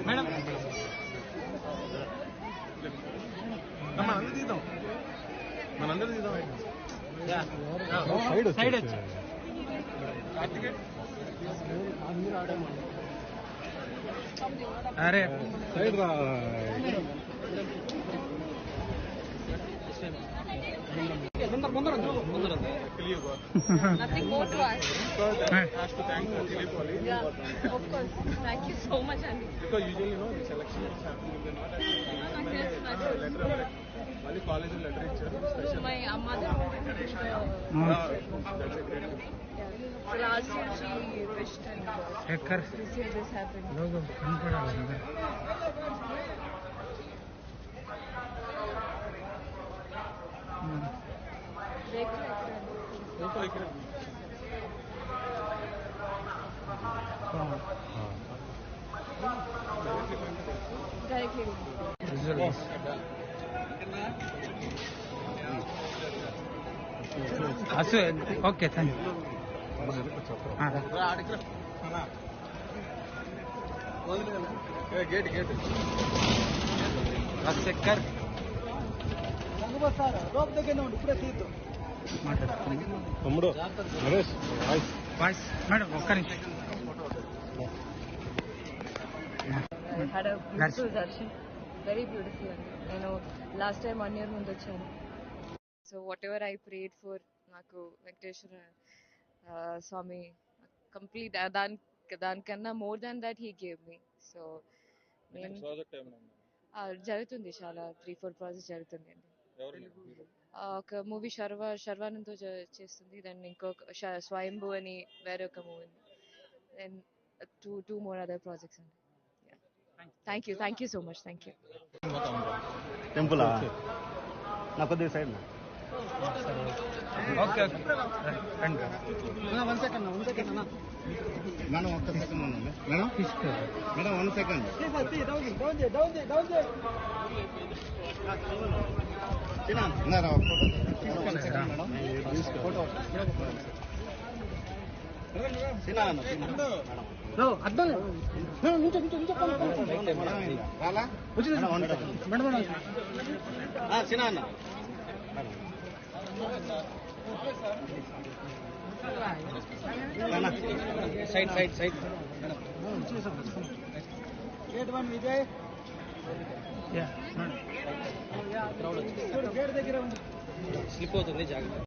Madam మనందరూ తీద్దాం side వచ్చి అరే సైడ్ రా Nothing more to ask. Has to thank Dilip Wali. Yeah, of course. Thank you so much, Andy. Because usually, you know, the selection is happening in the north. Letter of Wali college letter So my mother wanted to do that's a great gift. so last year she wished and this year this happened. Directly. Okay, thank you. Gate. Rajasekhar తమ్ముడు Naresh voice madam ఒక్క నిమిషం Had a beautiful darshan, very beautiful. I know last time 1 year mundu vachanu. So whatever I prayed for, naku Venkateshwara Swami complete దానికన్నా more than that he gave me. So project ఏమన్నా జరుగుతుంది చాలా 3-4 projects జరుగుతుంది అండి. ఒక movie శర్వానంద్తో చేస్తుంది, then ఇంకొక స్వయంభూ అని వేరే ఒక movie, then two more other projects అండి. Thank you so much. Thank you. Temple నా కొద్దిగా సైడ్ ఓకే రండి వన్ సెకండ్ మేడం ఒక్క సెకండ్ ఉందండి madam madam 1 second side gate 1 Vijay slip అవుతుంది జాగ్రత్త.